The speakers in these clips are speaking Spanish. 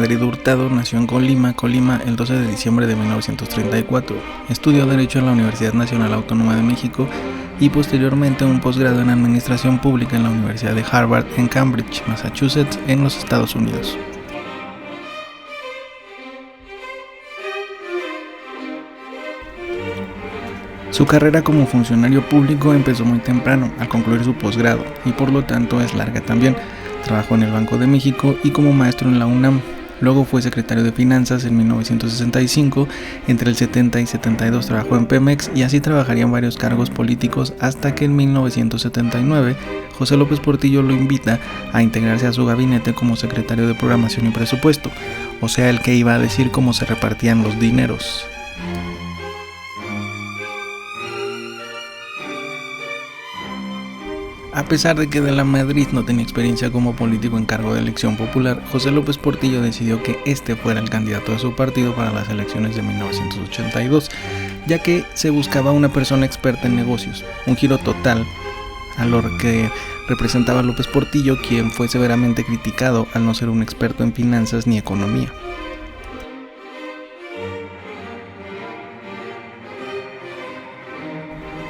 Madrid Hurtado nació en Colima, el 12 de diciembre de 1934. Estudió Derecho en la Universidad Nacional Autónoma de México y posteriormente un posgrado en Administración Pública en la Universidad de Harvard en Cambridge, Massachusetts, en los Estados Unidos. Su carrera como funcionario público empezó muy temprano, al concluir su posgrado, y por lo tanto es larga también. Trabajó en el Banco de México y como maestro en la UNAM. Luego fue secretario de Finanzas en 1965, entre el 70 y 72 trabajó en Pemex y así trabajaría en varios cargos políticos hasta que en 1979 José López Portillo lo invita a integrarse a su gabinete como secretario de Programación y Presupuesto, o sea, el que iba a decir cómo se repartían los dineros. A pesar de que de la Madrid no tenía experiencia como político en cargo de elección popular, José López Portillo decidió que este fuera el candidato de su partido para las elecciones de 1982, ya que se buscaba una persona experta en negocios, un giro total a lo que representaba López Portillo, quien fue severamente criticado al no ser un experto en finanzas ni economía.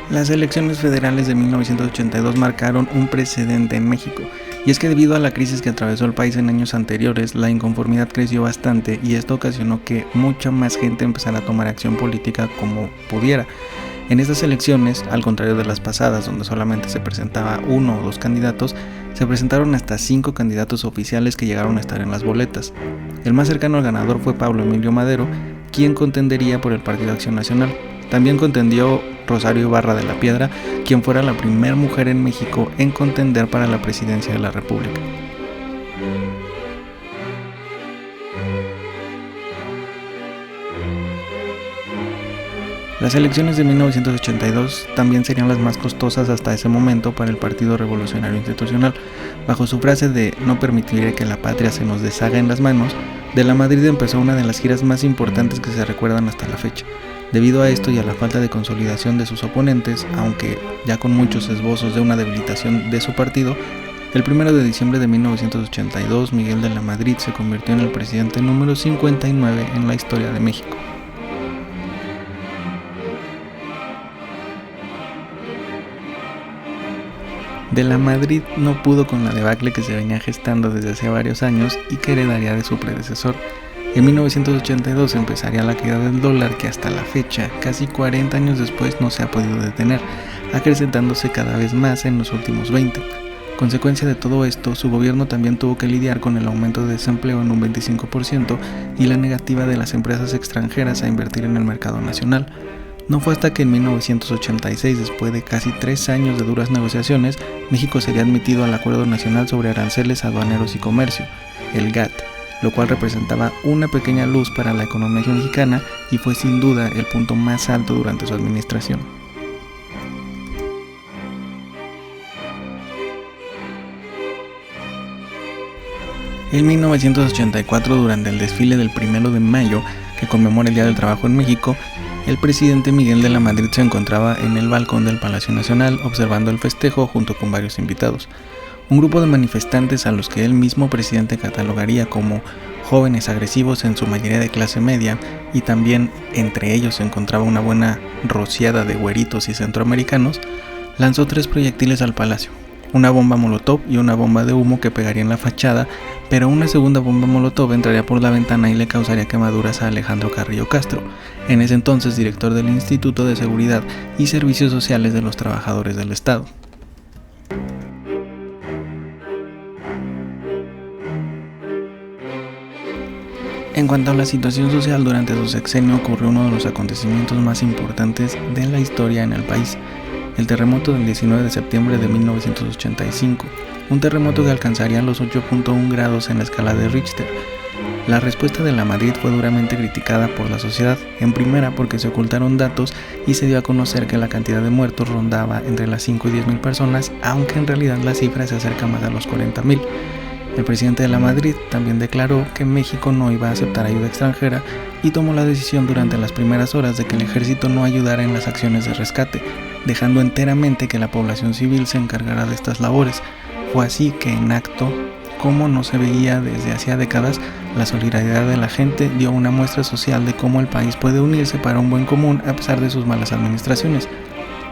Las elecciones federales de 1982 marcaron un precedente en México, y es que debido a la crisis que atravesó el país en años anteriores, la inconformidad creció bastante y esto ocasionó que mucha más gente empezara a tomar acción política como pudiera. En estas elecciones, al contrario de las pasadas, donde solamente se presentaba uno o dos candidatos, se presentaron hasta 5 candidatos oficiales que llegaron a estar en las boletas. El más cercano al ganador fue Pablo Emilio Madero, quien contendería por el Partido Acción Nacional. También contendió Rosario Ibarra de la Piedra, quien fuera la primera mujer en México en contender para la presidencia de la República. Las elecciones de 1982 también serían las más costosas hasta ese momento para el Partido Revolucionario Institucional. Bajo su frase de "no permitiré que la patria se nos deshaga en las manos", de la Madrid empezó una de las giras más importantes que se recuerdan hasta la fecha. Debido a esto y a la falta de consolidación de sus oponentes, aunque ya con muchos esbozos de una debilitación de su partido, el 1 de diciembre de 1982 Miguel de la Madrid se convirtió en el presidente número 59 en la historia de México. De la Madrid no pudo con la debacle que se venía gestando desde hace varios años y que heredaría de su predecesor. En 1982 empezaría la caída del dólar que hasta la fecha, casi 40 años después, no se ha podido detener, acrecentándose cada vez más en los últimos 20. Consecuencia de todo esto, su gobierno también tuvo que lidiar con el aumento de desempleo en un 25% y la negativa de las empresas extranjeras a invertir en el mercado nacional. No fue hasta que en 1986, después de casi 3 años de duras negociaciones, México sería admitido al Acuerdo Nacional sobre Aranceles Aduaneros y Comercio, el GATT, lo cual representaba una pequeña luz para la economía mexicana y fue sin duda el punto más alto durante su administración. En 1984, durante el desfile del 1 de mayo, que conmemora el Día del Trabajo en México, el presidente Miguel de la Madrid se encontraba en el balcón del Palacio Nacional observando el festejo junto con varios invitados. Un grupo de manifestantes a los que el mismo presidente catalogaría como jóvenes agresivos, en su mayoría de clase media, y también entre ellos se encontraba una buena rociada de güeritos y centroamericanos, lanzó 3 proyectiles al palacio, una bomba molotov y una bomba de humo que pegaría en la fachada, pero una segunda bomba molotov entraría por la ventana y le causaría quemaduras a Alejandro Carrillo Castro, en ese entonces director del Instituto de Seguridad y Servicios Sociales de los Trabajadores del Estado. En cuanto a la situación social, durante su sexenio ocurrió uno de los acontecimientos más importantes de la historia en el país, el terremoto del 19 de septiembre de 1985, un terremoto que alcanzaría los 8.1 grados en la escala de Richter. La respuesta de la Madrid fue duramente criticada por la sociedad, en primera porque se ocultaron datos y se dio a conocer que la cantidad de muertos rondaba entre las 5 y 10 mil personas, aunque en realidad la cifra se acerca más a los 40,000. El presidente de la Madrid también declaró que México no iba a aceptar ayuda extranjera y tomó la decisión durante las primeras horas de que el ejército no ayudara en las acciones de rescate, dejando enteramente que la población civil se encargara de estas labores. Fue así que en acto como no se veía desde hacía décadas, la solidaridad de la gente dio una muestra social de cómo el país puede unirse para un buen común a pesar de sus malas administraciones.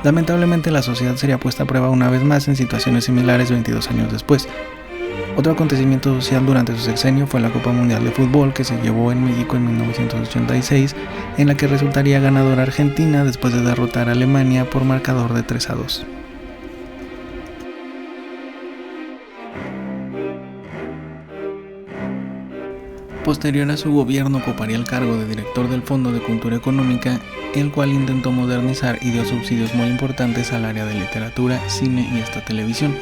Lamentablemente la sociedad sería puesta a prueba una vez más en situaciones similares 22 años después. Otro acontecimiento social durante su sexenio fue la Copa Mundial de Fútbol que se llevó en México en 1986, en la que resultaría ganadora Argentina después de derrotar a Alemania por marcador de 3-2. Posterior a su gobierno ocuparía el cargo de director del Fondo de Cultura Económica, el cual intentó modernizar y dio subsidios muy importantes al área de literatura, cine y hasta televisión.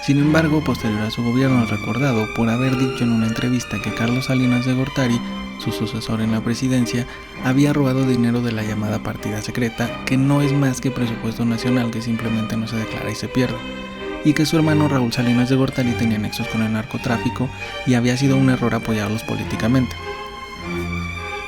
Sin embargo, posterior a su gobierno es recordado por haber dicho en una entrevista que Carlos Salinas de Gortari, su sucesor en la presidencia, había robado dinero de la llamada partida secreta, que no es más que presupuesto nacional que simplemente no se declara y se pierde, y que su hermano Raúl Salinas de Gortari tenía nexos con el narcotráfico y había sido un error apoyarlos políticamente.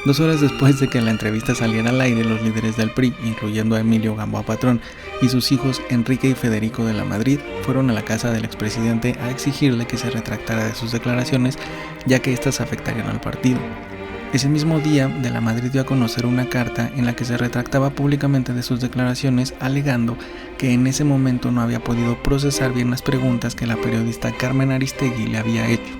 2 horas después de que la entrevista saliera al aire, los líderes del PRI, incluyendo a Emilio Gamboa Patrón y sus hijos Enrique y Federico de la Madrid, fueron a la casa del expresidente a exigirle que se retractara de sus declaraciones, ya que éstas afectarían al partido. Ese mismo día, de la Madrid dio a conocer una carta en la que se retractaba públicamente de sus declaraciones, alegando que en ese momento no había podido procesar bien las preguntas que la periodista Carmen Aristegui le había hecho.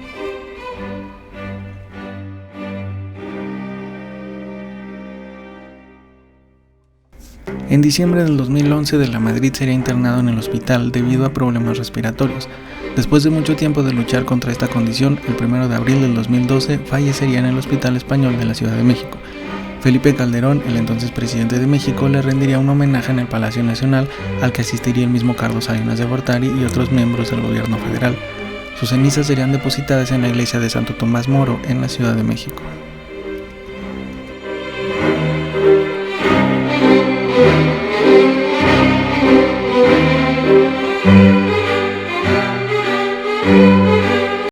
En diciembre del 2011, de la Madrid sería internado en el hospital debido a problemas respiratorios. Después de mucho tiempo de luchar contra esta condición, el 1 de abril del 2012 fallecería en el Hospital Español de la Ciudad de México. Felipe Calderón, el entonces presidente de México, le rendiría un homenaje en el Palacio Nacional al que asistiría el mismo Carlos Salinas de Gortari y otros miembros del gobierno federal. Sus cenizas serían depositadas en la iglesia de Santo Tomás Moro en la Ciudad de México.